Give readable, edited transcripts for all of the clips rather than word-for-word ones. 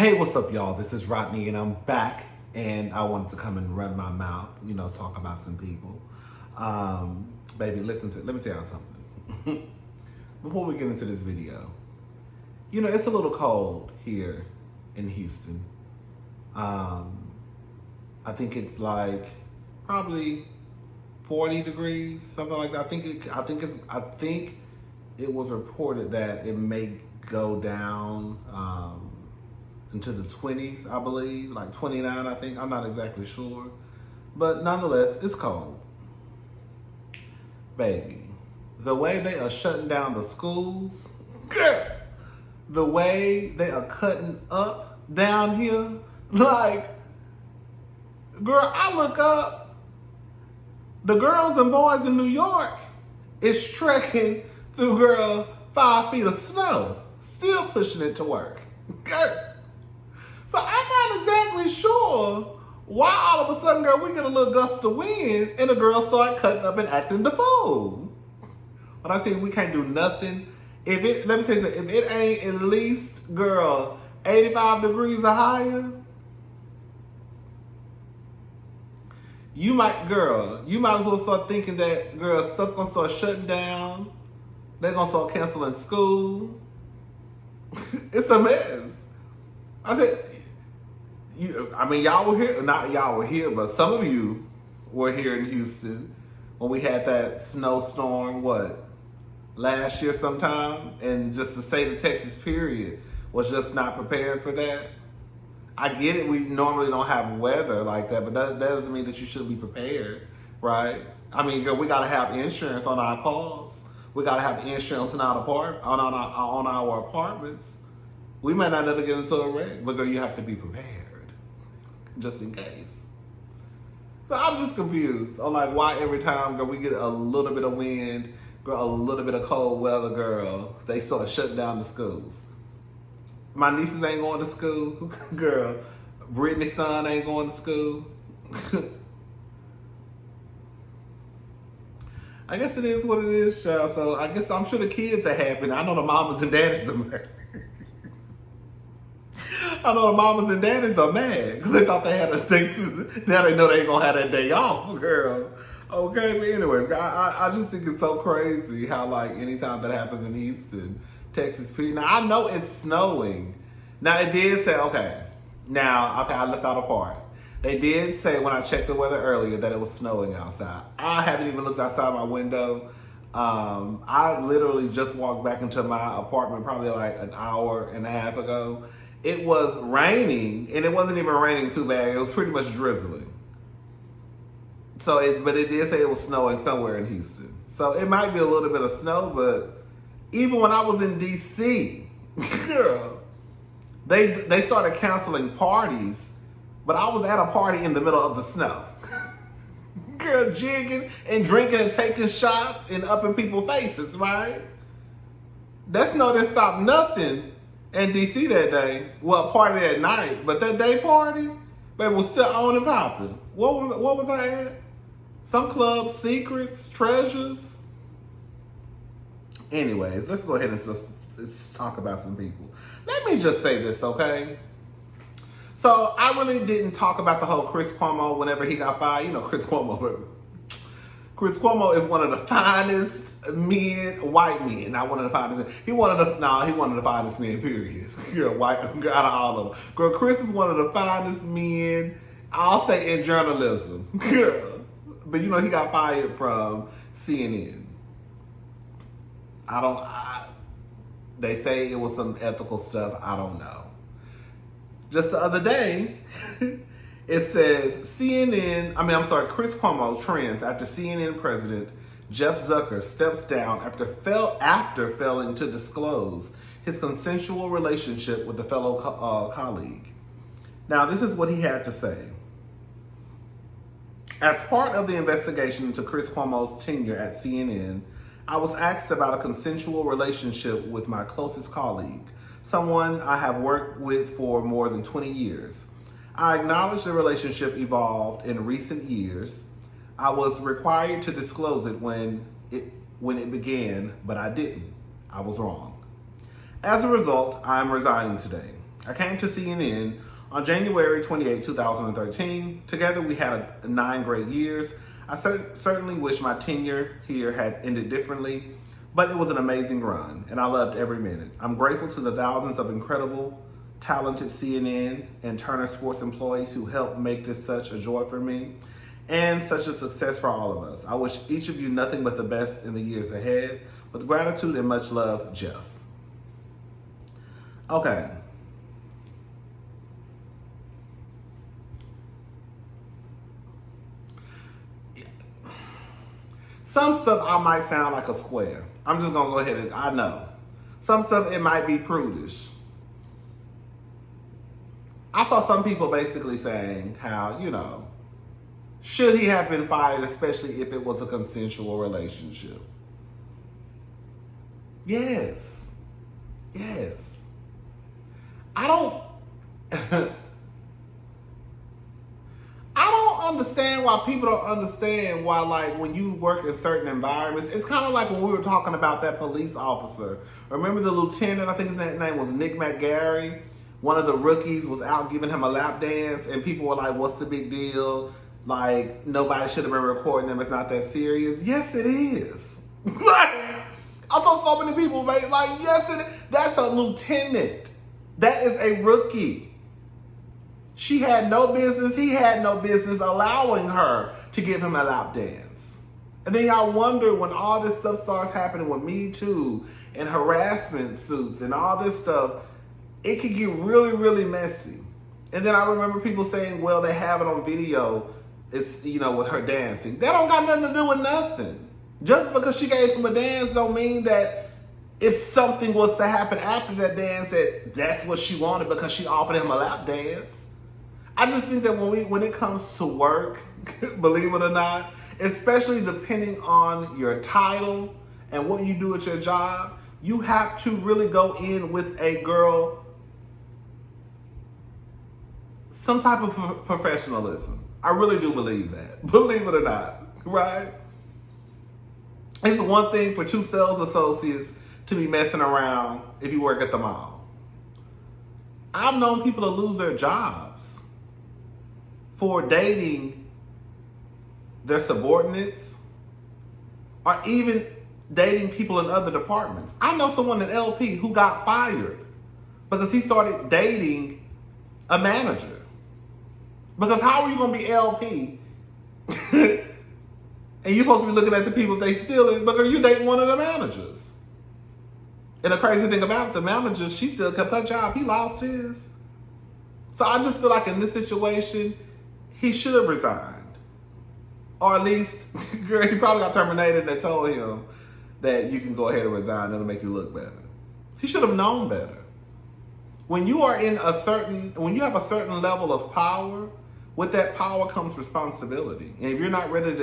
Hey, what's up, y'all? This is Rodney, and I'm back. And I wanted to come and run my mouth, talk about some people. Baby, let me tell y'all something. Before we get into this video, it's a little cold here in Houston. I think it's like probably 40 degrees, something like that. I think it was reported that it may go down into the 20s, I believe, like 29, I think. I'm not exactly sure. But nonetheless, it's cold. Baby, the way they are shutting down the schools, the way they are cutting up down here, like, girl, I look up, the girls and boys in New York is trekking through, girl, 5 feet of snow, still pushing it to work. Girl. So I'm not exactly sure why all of a sudden, girl, we get a little gust of wind and the girls start cutting up and acting the fool. But I tell you, we can't do nothing. Let me tell you something, if it ain't at least, girl, 85 degrees or higher, you might as well start thinking that, girl, stuff gonna start shutting down. They're gonna start canceling school. It's a mess. I said, y'all were here, not y'all were here, but some of you were here in Houston when we had that snowstorm, last year sometime? And just the state of Texas, period, was just not prepared for that. I get it, we normally don't have weather like that, but that doesn't mean that you should be prepared, right? Girl, we gotta have insurance on our cars. We gotta have insurance on our apartments. We might not ever get into a wreck, but girl, you have to be prepared, just in case. So I'm just confused on why every time, girl, we get a little bit of wind, girl, a little bit of cold weather, girl, they start shutting down the schools. My nieces ain't going to school, girl. Brittany's son ain't going to school. I guess it is what it is, child. So I guess I'm sure the kids are happy. I know the mamas and daddies are mad. I know the mamas and daddies are mad because they thought they had a day. Now they know they ain't gonna have that day off, girl. Okay, but anyways, I just think it's so crazy how anytime that happens in Houston, Texas, now I know it's snowing. Now it did say, I left out a part. They did say when I checked the weather earlier that it was snowing outside. I haven't even looked outside my window. I literally just walked back into my apartment probably an hour and a half ago. It was raining, and it wasn't even raining too bad. It was pretty much drizzling. But it did say it was snowing somewhere in Houston. So it might be a little bit of snow, but even when I was in DC, girl, they started canceling parties, but I was at a party in the middle of the snow. Girl, jigging and drinking and taking shots and up in people's faces, right? That snow didn't stop nothing in DC that day. Well, party at night, but that day party, baby, was still on and popping. What was I at? Some club, Secrets, Treasures. Anyways, let's go ahead and let's talk about some people. Let me just say this, okay? So I really didn't talk about the whole Chris Cuomo whenever he got fired. Chris Cuomo is one of the finest men, white men. Not one of the finest. He one of the finest men, period. White, out of all of them. Girl, Chris is one of the finest men, I'll say, in journalism. Girl. But he got fired from CNN. They say it was some ethical stuff. I don't know. Just the other day, it says Chris Cuomo trends after CNN president Jeff Zucker steps down after failing to disclose his consensual relationship with a fellow colleague. Now, this is what he had to say. As part of the investigation into Chris Cuomo's tenure at CNN, I was asked about a consensual relationship with my closest colleague, someone I have worked with for more than 20 years. I acknowledge the relationship evolved in recent years. I was required to disclose it when it began, but I didn't. I was wrong. As a result, I am resigning today. I came to CNN on January 28, 2013. Together we had 9 great years. I certainly wish my tenure here had ended differently, but it was an amazing run, and I loved every minute. I'm grateful to the thousands of incredible, talented CNN and Turner Sports employees who helped make this such a joy for me and such a success for all of us. I wish each of you nothing but the best in the years ahead. With gratitude and much love, Jeff. Okay. Some stuff I might sound like a square. I'm just gonna go ahead and I know. Some stuff it might be prudish. I saw some people basically saying how, should he have been fired, especially if it was a consensual relationship? Yes. Yes. I don't I don't understand why people don't understand why, like, when you work in certain environments, it's kind of like when we were talking about that police officer. Remember the lieutenant, I think his name was Nick McGarry? One of the rookies was out giving him a lap dance, and people were like, what's the big deal? Like, nobody should have been recording them. It's not that serious. Yes, it is. I saw so many people, like, yes, it is. That's a lieutenant. That is a rookie. She had no business, he had no business allowing her to give him a lap dance. And then y'all wonder when all this stuff starts happening with Me Too and harassment suits and all this stuff, it can get really, really messy. And then I remember people saying, well, they have it on video, it's, with her dancing. That don't got nothing to do with nothing. Just because she gave him a dance don't mean that if something was to happen after that dance, that's what she wanted because she offered him a lap dance. I just think that when it comes to work, believe it or not, especially depending on your title and what you do at your job, you have to really go in with a girl, some type of professionalism. I really do believe that. Believe it or not, right? It's one thing for 2 sales associates to be messing around if you work at the mall. I've known people to lose their jobs for dating their subordinates or even dating people in other departments. I know someone at LP who got fired because he started dating a manager. Because how are you going to be LP and you're supposed to be looking at the people they stealing because you dating one of the managers? And the crazy thing about it, the manager, she still kept her job. He lost his. So I just feel like in this situation, he should have resigned. Or at least, girl, he probably got terminated and they told him that you can go ahead and resign, it'll make you look better. He should have known better. When you are when you have a certain level of power, with that power comes responsibility. And if you're not ready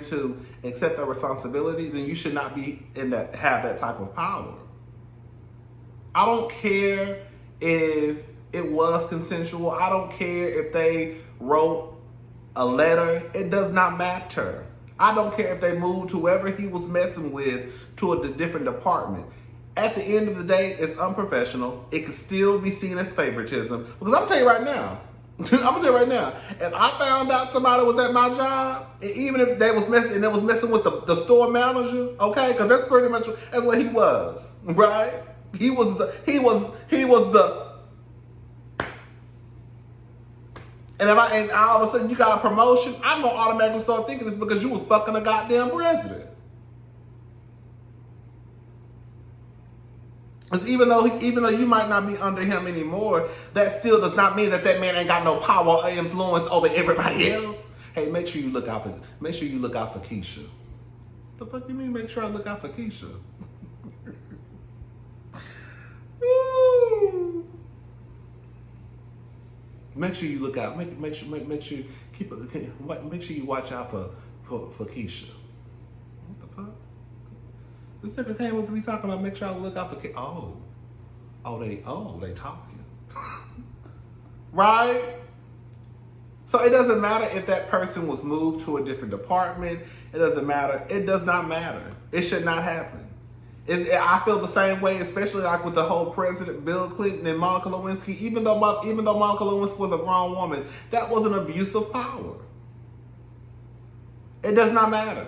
to accept that responsibility, then you should not be have that type of power. I don't care if it was consensual. I don't care if they wrote a letter. It does not matter. I don't care if they moved whoever he was messing with to a different department. At the end of the day, it's unprofessional. It can still be seen as favoritism. Because I'm gonna tell you right now, if I found out somebody was at my job, and even if they was messing with the store manager, okay, because that's pretty much that's what he was, right? He was the and all of a sudden you got a promotion, I'm gonna automatically start thinking it's because you was fucking a goddamn president. Because even though you might not be under him anymore, that still does not mean that man ain't got no power or influence over everybody else. Hey, make sure you look out for Keisha. The fuck you mean? Make sure I look out for Keisha. Make sure you look out. Make sure you watch out for Keisha. What the fuck? This nigga came with me talking about make sure I look out for Keisha. They talking. Right? So it doesn't matter if that person was moved to a different department. It doesn't matter. It does not matter. It should not happen. I feel the same way, especially like with the whole President Bill Clinton and Monica Lewinsky. Even though Monica Lewinsky was a grown woman, that was an abuse of power. It does not matter.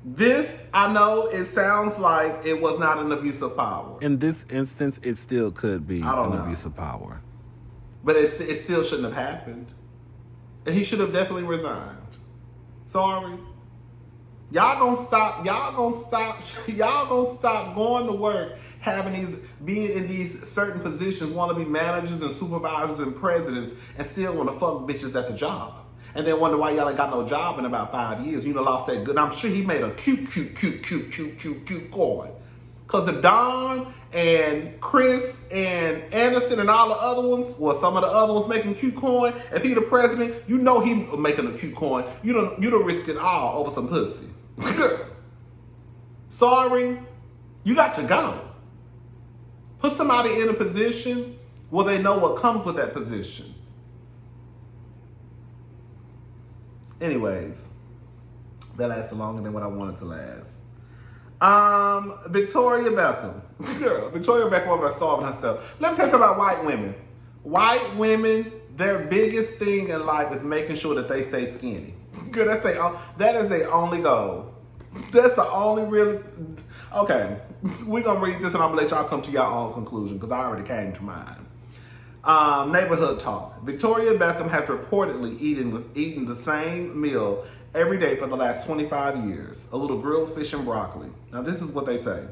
This, I know it sounds like it was not an abuse of power. In this instance, it still could be an abuse of power. But it still shouldn't have happened. And he should have definitely resigned. Sorry. Y'all gonna stop going to work, being in these certain positions, want to be managers and supervisors and presidents, and still want to fuck bitches at the job. And then wonder why y'all ain't got no job in about 5 years. You done lost that good. I'm sure he made a cute coin. Because if Don and Chris and Anderson and all the other ones, well, some of the other ones making cute coin, if he the president, you know he making a cute coin. You don't risk it all over some pussy. Sorry, you got to go. Put somebody in a position where they know what comes with that position. Anyways, that lasted longer than what I wanted to last. Victoria Beckham. Girl, Victoria Beckham over solving herself. Let me tell you something about white women. White women, their biggest thing in life is making sure that they stay skinny. Girl, that is their only goal. That's the only really... Okay, we're going to read this and I'm going to let y'all come to your own conclusion because I already came to mine. Neighborhood talk. Victoria Beckham has reportedly eaten the same meal every day for the last 25 years. A little grilled fish and broccoli. Now this is what they say.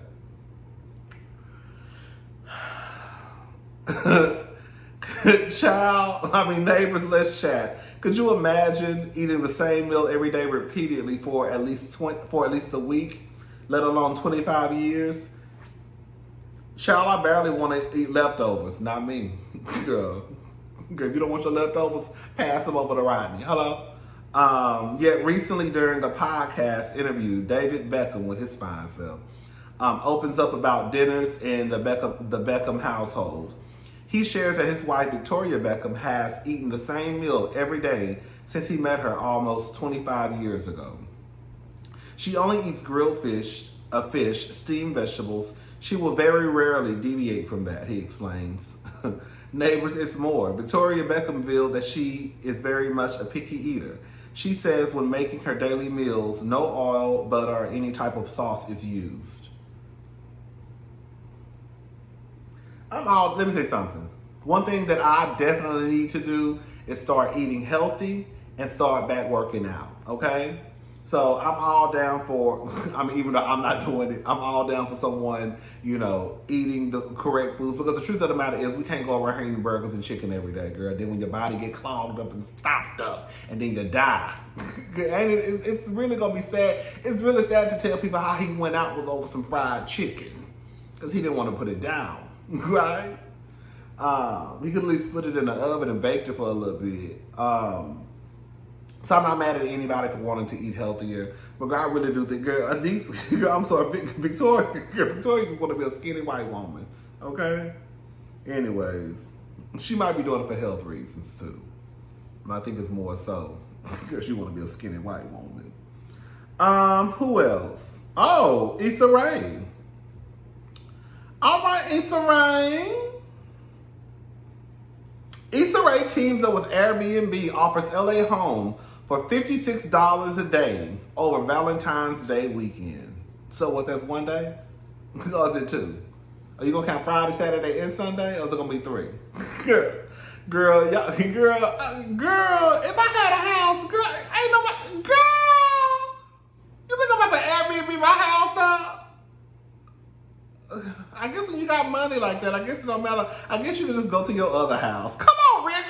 Neighbors, let's chat. Could you imagine eating the same meal every day repeatedly for at least a week, let alone 25 years? Child, I barely want to eat leftovers. Not me. Girl, if you don't want your leftovers, pass them over to Rodney. Hello? Yet recently during a podcast interview, David Beckham with his fine self opens up about dinners in the Beckham household. He shares that his wife Victoria Beckham has eaten the same meal every day since he met her almost 25 years ago. She only eats grilled fish, steamed vegetables. She will very rarely deviate from that, he explains. Neighbors, it's more. Victoria Beckham revealed that she is very much a picky eater. She says when making her daily meals, no oil, butter, or any type of sauce is used. Let me say something. One thing that I definitely need to do is start eating healthy and start back working out, okay? So I'm all down for, even though I'm not doing it, I'm all down for someone, eating the correct foods. Because the truth of the matter is we can't go around here eating burgers and chicken every day, girl. Then when your body get clogged up and stopped up, and then you die. And it's really going to be sad. It's really sad to tell people how he went out was over some fried chicken. Because he didn't want to put it down, right? He could at least put it in the oven and baked it for a little bit. So I'm not mad at anybody for wanting to eat healthier, but I really do think, girl, I'm sorry, Victoria just want to be a skinny white woman, okay? Anyways, she might be doing it for health reasons too, but I think it's more so because she want to be a skinny white woman. Who else? Oh, Issa Rae. All right, Issa Rae. Issa Rae teams up with Airbnb, offers LA home for $56 a day over Valentine's Day weekend. So what, that's one day? Or is it two? Are you gonna count Friday, Saturday, and Sunday? Or is it gonna be 3? Girl, if I had a house, girl, ain't nobody, girl, you think I'm about to Airbnb my house up? I guess when you got money like that, I guess it don't matter. I guess you can just go to your other house. Come on, rich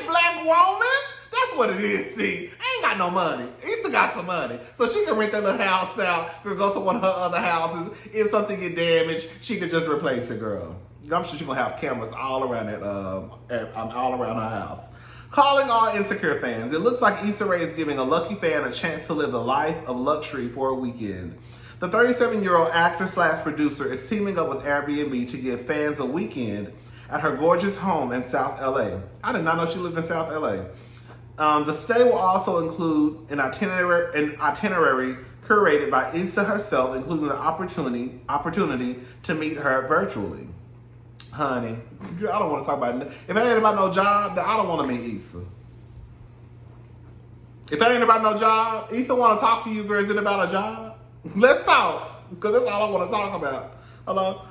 black woman. That's what it is, see. I ain't got no money. Issa got some money. So she can rent that little house out, or go to one of her other houses. If something get damaged, she can just replace it, girl. I'm sure she's gonna have cameras all around all around her house. Calling all insecure fans, it looks like Issa Rae is giving a lucky fan a chance to live the life of luxury for a weekend. The 37-year-old actor/producer is teaming up with Airbnb to give fans a weekend at her gorgeous home in South LA. I did not know she lived in South LA. The stay will also include an itinerary curated by Issa herself, including the opportunity to meet her virtually. Honey, I don't want to talk about it. If it ain't about no job, then I don't want to meet Issa. If it ain't about no job, Issa want to talk to you, girl. Is it about a job? Let's talk, because that's all I want to talk about. Hello?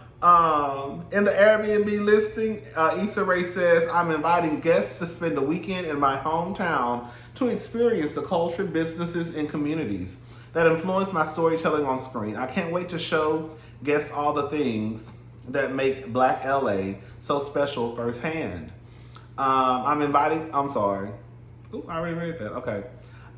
In the Airbnb listing, Issa Rae says, I'm inviting guests to spend the weekend in my hometown to experience the culture, businesses, and communities that influence my storytelling on screen. I can't wait to show guests all the things that make Black LA so special firsthand. I'm sorry. Ooh, I already read that. Okay.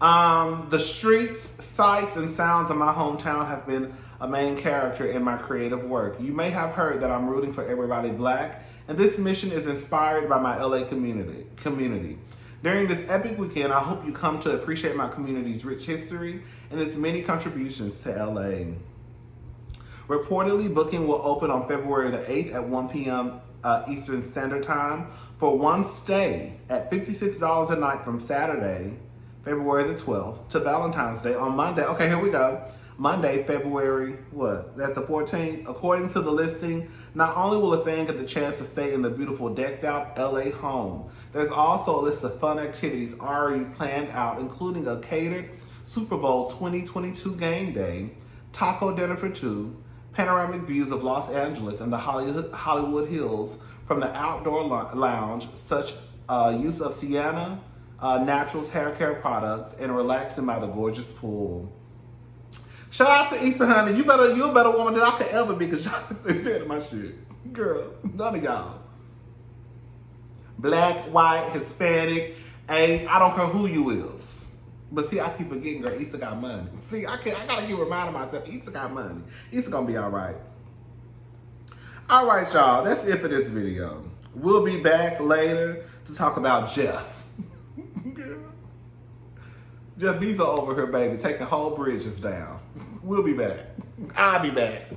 The streets, sights, and sounds of my hometown have been a main character in my creative work. You may have heard that I'm rooting for everybody Black, and this mission is inspired by my LA community. During this epic weekend, I hope you come to appreciate my community's rich history and its many contributions to LA. Reportedly, booking will open on February the 8th at 1 p.m. Eastern Standard Time for one stay at $56 a night from Saturday, February the 12th, to Valentine's Day on Monday. Okay, here we go. Monday, February, That's the 14th. According to the listing, not only will a fan get the chance to stay in the beautiful decked out LA home, there's also a list of fun activities already planned out, including a catered Super Bowl 2022 game day, taco dinner for two, panoramic views of Los Angeles and the Hollywood Hills from the outdoor lounge, such use of Sienna Naturals hair care products, and relaxing by the gorgeous pool. Shout out to Issa, honey. You're a better woman than I could ever be, because y'all said my shit. Girl, none of y'all. Black, white, Hispanic, I don't care who you is. But see, I keep forgetting, girl, Issa got money. See, I gotta keep reminding myself, Issa got money. Issa gonna be all right. All right, y'all, that's it for this video. We'll be back later to talk about Jeff. Jeff Bezos over here, baby, taking whole bridges down. We'll be back. I'll be back.